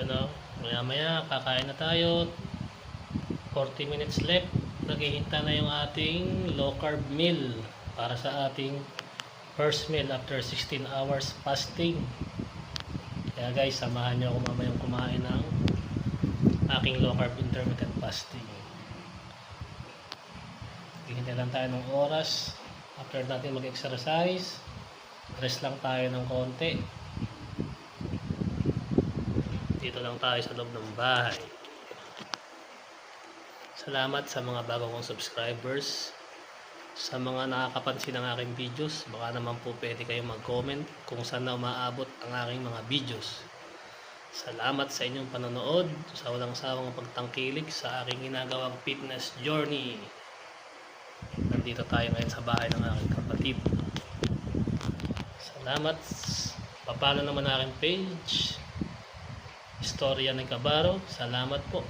Yun o. Maya maya kakain na tayo. 40 minutes left. Naghihintay na yung ating low carb meal para sa ating first meal after 16 hours fasting. Kaya guys, samahan nyo ako mamayang kumain ng aking low carb intermittent fasting. Hihintay lang tayo ng oras. After natin mag-exercise, rest lang tayo ng konti. Dito lang tayo sa loob ng bahay. Salamat sa mga bago kong subscribers. Sa mga nakakapansin ng aking videos, baka naman po pwede kayong mag-comment kung saan na umaabot ang aking mga videos. Salamat sa inyong panonood, sa walang sawang pagtangkilik sa aking ginagawang fitness journey. Nandito tayo ngayon sa bahay ng aking kapatid. Salamat. Papalo naman aking page, Istorya ng Kabaro. Salamat po.